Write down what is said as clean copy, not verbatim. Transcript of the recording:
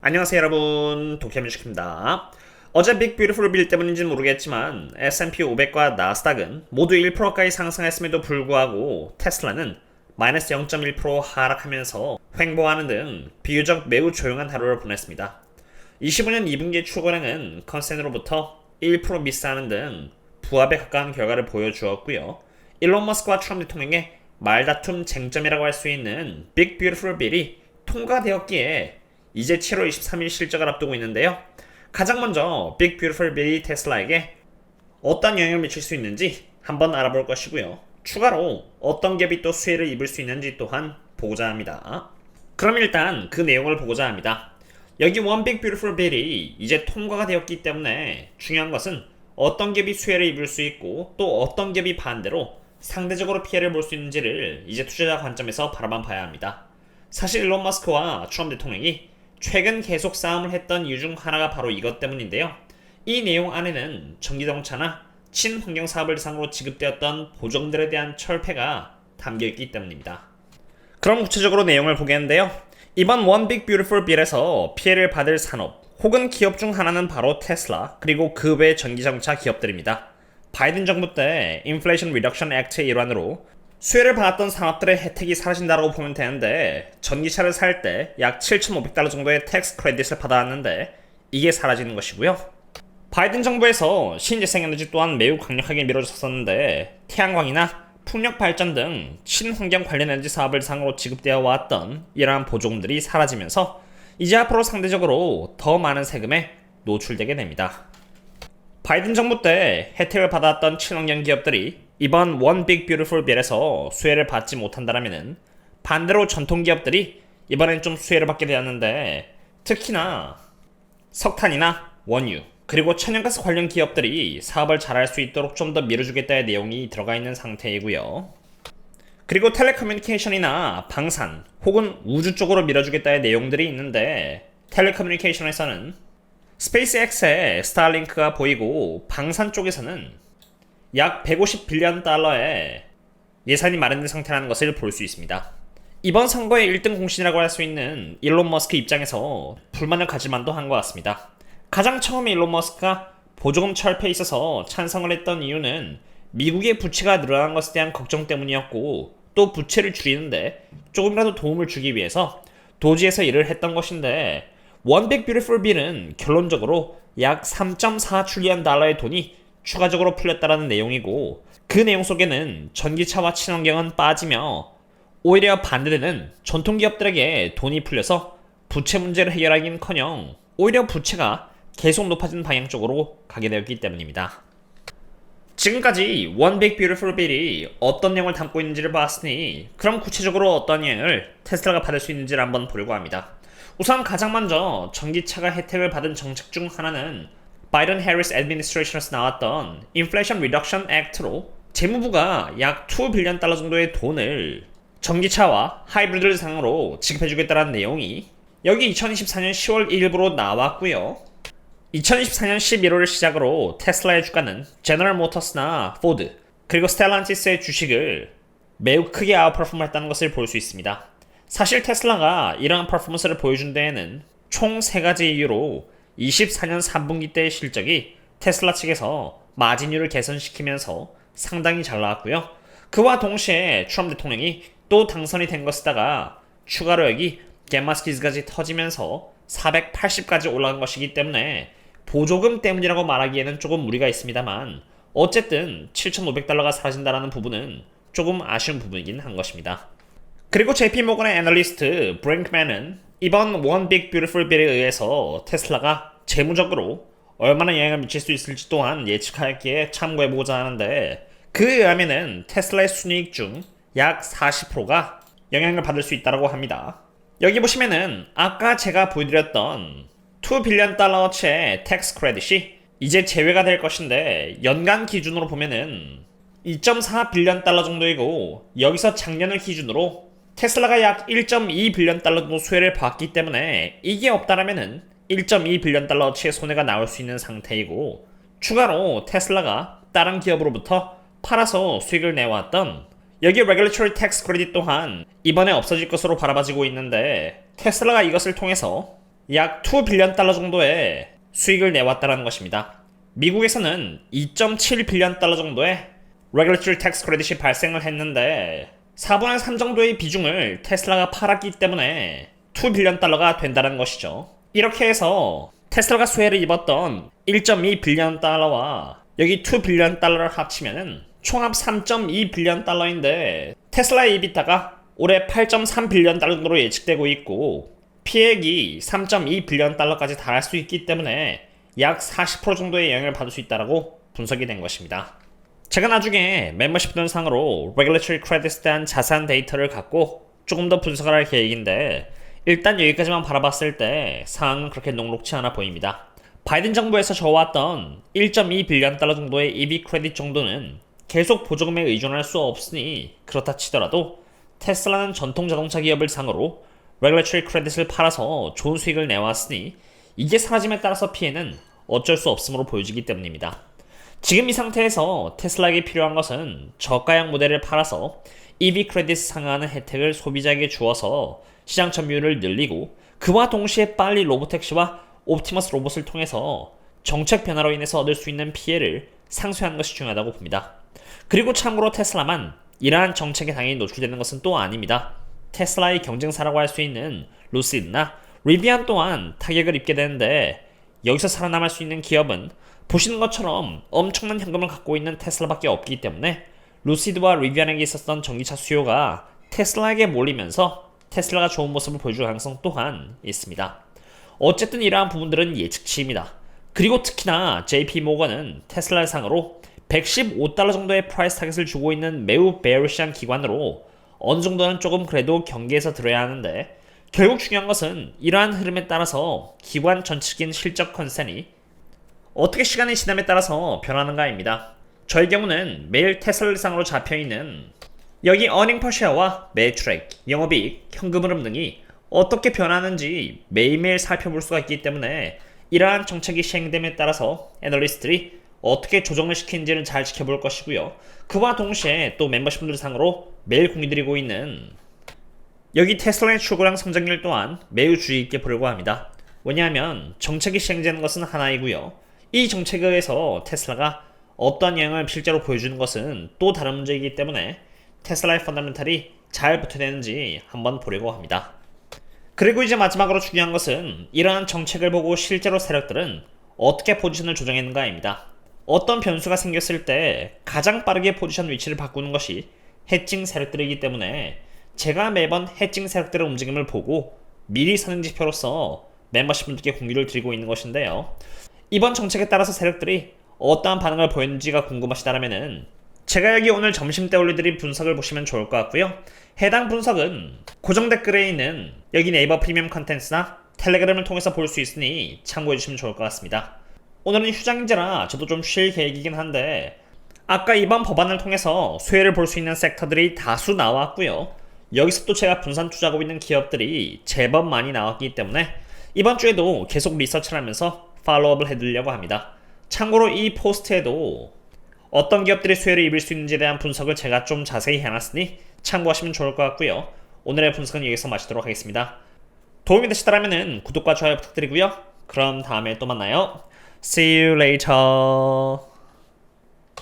안녕하세요 여러분, 도쿄뮤직입니다. 어제 빅 뷰티풀 빌 때문인지는 모르겠지만 S&P 500과 나스닥은 모두 1%가까이 상승했음에도 불구하고 테슬라는 마이너스 0.1% 하락하면서 횡보하는 등 비교적 매우 조용한 하루를 보냈습니다. 25년 2분기 출고량은 컨센으로부터 1% 미스하는 등 부합에 가까운 결과를 보여주었고요. 일론 머스크와 트럼프 대통령의 말다툼 쟁점이라고 할 수 있는 빅 뷰티풀 빌이 통과되었기에 이제 7월 23일 실적을 앞두고 있는데요. 가장 먼저 빅 뷰티풀 빌이 테슬라에게 어떤 영향을 미칠 수 있는지 한번 알아볼 것이고요. 추가로 어떤 갭이 또 수혜를 입을 수 있는지 또한 보고자 합니다. 그럼 일단 그 내용을 보고자 합니다. 여기 원 빅 뷰티풀 빌이 이제 통과가 되었기 때문에 중요한 것은 어떤 갭이 수혜를 입을 수 있고 또 어떤 갭이 반대로 상대적으로 피해를 볼 수 있는지를 이제 투자자 관점에서 바라만 봐야 합니다. 사실 일론 머스크와 트럼프 대통령이 최근 계속 싸움을 했던 이유 중 하나가 바로 이것 때문인데요. 이 내용 안에는 전기자동차나 친환경 사업을 대상으로 지급되었던 보조금들에 대한 철폐가 담겨있기 때문입니다. 그럼 구체적으로 내용을 보겠는데요. 이번 원 빅 뷰티풀 빌에서 피해를 받을 산업 혹은 기업 중 하나는 바로 테슬라 그리고 그 외 전기자동차 기업들입니다. 바이든 정부 때 인플레이션 리덕션 액트의 일환으로 수혜를 받았던 산업들의 혜택이 사라진다고 보면 되는데 전기차를 살 때 약 7,500달러 정도의 텍스 크레딧을 받아왔는데 이게 사라지는 것이고요. 바이든 정부에서 신재생에너지 또한 매우 강력하게 밀어줬었는데 태양광이나 풍력 발전 등 친환경 관련 에너지 사업을 상으로 지급되어 왔던 이러한 보조금들이 사라지면서 이제 앞으로 상대적으로 더 많은 세금에 노출되게 됩니다. 바이든 정부 때 혜택을 받았던 친환경 기업들이 이번 원 빅 뷰티풀 빌에서 수혜를 받지 못한다면 반대로 전통 기업들이 이번엔 좀 수혜를 받게 되었는데 특히나 석탄이나 원유 그리고 천연가스 관련 기업들이 사업을 잘할 수 있도록 좀 더 밀어주겠다의 내용이 들어가 있는 상태이고요. 그리고 텔레커뮤니케이션이나 방산 혹은 우주 쪽으로 밀어주겠다의 내용들이 있는데 텔레커뮤니케이션에서는 스페이스X의 스타링크가 보이고 방산 쪽에서는 약 150빌리언 달러의 예산이 마련된 상태라는 것을 볼 수 있습니다. 이번 선거의 1등 공신이라고 할 수 있는 일론 머스크 입장에서 불만을 가질 만도 한 것 같습니다. 가장 처음에 일론 머스크가 보조금 철폐에 있어서 찬성을 했던 이유는 미국의 부채가 늘어난 것에 대한 걱정 때문이었고 또 부채를 줄이는데 조금이라도 도움을 주기 위해서 도지에서 일을 했던 것인데 원 빅 뷰티풀 빌은 결론적으로 약 3.4 트릴리언 달러의 돈이 추가적으로 풀렸다라는 내용이고 그 내용 속에는 전기차와 친환경은 빠지며 오히려 반대되는 전통기업들에게 돈이 풀려서 부채 문제를 해결하기는커녕 오히려 부채가 계속 높아지는 방향 쪽으로 가게 되었기 때문입니다. 지금까지 원 빅 뷰티풀 빌이 어떤 내용을 담고 있는지를 봤으니 그럼 구체적으로 어떤 영향을 테슬라가 받을 수 있는지를 한번 보려고 합니다. 우선 가장 먼저 전기차가 혜택을 받은 정책 중 하나는 바이든 해리스 애드미니스트레이션에서 나왔던 인플레이션 리덕션 액트로 재무부가 약 2빌리언 달러 정도의 돈을 전기차와 하이브리드를 상으로 지급해주겠다는 내용이 여기 2024년 10월 1일부로 나왔고요. 2024년 11월을 시작으로 테슬라의 주가는 제너럴 모터스나 포드 그리고 스텔란티스의 주식을 매우 크게 아웃퍼폼 했다는 것을 볼 수 있습니다. 사실 테슬라가 이러한 퍼포먼스를 보여준 데에는 총 3가지 이유로 24년 3분기 때의 실적이 테슬라 측에서 마진율을 개선시키면서 상당히 잘 나왔고요. 그와 동시에 트럼프 대통령이 또 당선이 된 것이다가 추가로 여기 갬마스키즈까지 터지면서 480까지 올라간 것이기 때문에 보조금 때문이라고 말하기에는 조금 무리가 있습니다만 어쨌든 7,500달러가 사라진다는 부분은 조금 아쉬운 부분이긴 한 것입니다. 그리고 JP모건의 애널리스트 브랭크맨은 이번 원 빅 뷰티풀 빌에 의해서 테슬라가 재무적으로 얼마나 영향을 미칠 수 있을지 또한 예측하기에 참고해보고자 하는데 그에 의하면은 테슬라의 순이익 중 약 40%가 영향을 받을 수 있다고 합니다. 여기 보시면은 아까 제가 보여드렸던 2빌리언 달러어치의 텍스 크레딧이 이제 제외가 될 것인데 연간 기준으로 보면은 2.4빌리언 달러 정도이고 여기서 작년을 기준으로 테슬라가 약 1.2빌리언 달러 정도 수혜를 받기 때문에 이게 없다라면은 1.2빌리언 달러어치의 손해가 나올 수 있는 상태이고 추가로 테슬라가 다른 기업으로부터 팔아서 수익을 내왔던 여기 Regulatory Tax Credit 또한 이번에 없어질 것으로 바라봐지고 있는데 테슬라가 이것을 통해서 약 2빌리언 달러 정도의 수익을 내왔다는 것입니다. 미국에서는 2.7 빌리언 달러 정도의 Regulatory Tax Credit이 발생을 했는데 4분의 3 정도의 비중을 테슬라가 팔았기 때문에 2빌리언 달러가 된다는 것이죠. 이렇게 해서 테슬라가 수혜를 입었던 1.2 빌리언 달러와 여기 2빌리언 달러를 합치면은 총합 3.2 빌리언 달러인데 테슬라의 EBITDA가 올해 8.3 빌리언 달러 정도로 예측되고 있고 피해액이 3.2 빌리언 달러까지 달할 수 있기 때문에 약 40% 정도의 영향을 받을 수 있다고 분석이 된 것입니다. 제가 나중에 멤버십 등상으로 Regulatory Credit에 대한 자세한 데이터를 갖고 조금 더 분석을 할 계획인데 일단 여기까지만 바라봤을 때 상황은 그렇게 녹록치 않아 보입니다. 바이든 정부에서 줘왔던 1.2 빌리언 달러 정도의 EV 크레딧 정도는 계속 보조금에 의존할 수 없으니 그렇다 치더라도 테슬라는 전통 자동차 기업을 상으로 Regulatory Credit을 팔아서 좋은 수익을 내왔으니 이게 사라짐에 따라서 피해는 어쩔 수 없음으로 보여지기 때문입니다. 지금 이 상태에서 테슬라에게 필요한 것은 저가형 모델을 팔아서 EV 크레딧 상환하는 혜택을 소비자에게 주어서 시장 점유율을 늘리고 그와 동시에 빨리 로보택시와 옵티머스 로봇을 통해서 정책 변화로 인해서 얻을 수 있는 피해를 상쇄하는 것이 중요하다고 봅니다. 그리고 참고로 테슬라만 이러한 정책에 당연히 노출되는 것은 또 아닙니다. 테슬라의 경쟁사라고 할 수 있는 루시드나 리비안 또한 타격을 입게 되는데 여기서 살아남을 수 있는 기업은 보시는 것처럼 엄청난 현금을 갖고 있는 테슬라밖에 없기 때문에 루시드와 리비안에게 있었던 전기차 수요가 테슬라에게 몰리면서 테슬라가 좋은 모습을 보여줄 가능성 또한 있습니다. 어쨌든 이러한 부분들은 예측치입니다. 그리고 특히나 JP모건은 테슬라 상으로 115달러 정도의 프라이스 타겟을 주고 있는 매우 베어리시한 기관으로 어느 정도는 조금 그래도 경계에서 들어야 하는데 결국 중요한 것은 이러한 흐름에 따라서 기관 전체적인 실적 컨센이 어떻게 시간이 지남에 따라서 변하는가입니다. 저의 경우는 매일 테슬라상으로 잡혀있는 여기 어닝 퍼시어와 매출액, 영업이익, 현금 흐름 등이 어떻게 변하는지 매일매일 살펴볼 수가 있기 때문에 이러한 정책이 시행됨에 따라서 애널리스트들이 어떻게 조정을 시키는지를 잘 지켜볼 것이고요. 그와 동시에 또 멤버십분들 상으로 매일 공유드리고 있는 여기 테슬라의 출고량 성장률 또한 매우 주의 있게 보려고 합니다. 왜냐하면 정책이 시행되는 것은 하나이고요. 이 정책에 의해서 테슬라가 어떠한 영향을 실제로 보여주는 것은 또 다른 문제이기 때문에 테슬라의 펀더멘탈이 잘 버텨내는지 한번 보려고 합니다. 그리고 이제 마지막으로 중요한 것은 이러한 정책을 보고 실제로 세력들은 어떻게 포지션을 조정했는가입니다. 어떤 변수가 생겼을 때 가장 빠르게 포지션 위치를 바꾸는 것이 해칭 세력들이기 때문에 제가 매번 해칭 세력들의 움직임을 보고 미리 사는 지표로서 멤버십분들께 공유를 드리고 있는 것인데요. 이번 정책에 따라서 세력들이 어떠한 반응을 보였는지가 궁금하시다면은 제가 여기 오늘 점심때 올려드린 분석을 보시면 좋을 것 같고요. 해당 분석은 고정 댓글에 있는 여기 네이버 프리미엄 컨텐츠나 텔레그램을 통해서 볼 수 있으니 참고해주시면 좋을 것 같습니다. 오늘은 휴장인지라 저도 좀 쉴 계획이긴 한데 아까 이번 법안을 통해서 수혜를 볼 수 있는 섹터들이 다수 나왔고요. 여기서 또 제가 분산 투자하고 있는 기업들이 제법 많이 나왔기 때문에 이번 주에도 계속 리서치를 하면서 팔로우업을 해드리려고 합니다. 참고로 이 포스트에도 어떤 기업들이 수혜를 입을 수 있는지에 대한 분석을 제가 좀 자세히 해놨으니 참고하시면 좋을 것 같고요. 오늘의 분석은 여기서 마치도록 하겠습니다. 도움이 되시더라면 구독과 좋아요 부탁드리고요. 그럼 다음에 또 만나요. See you later.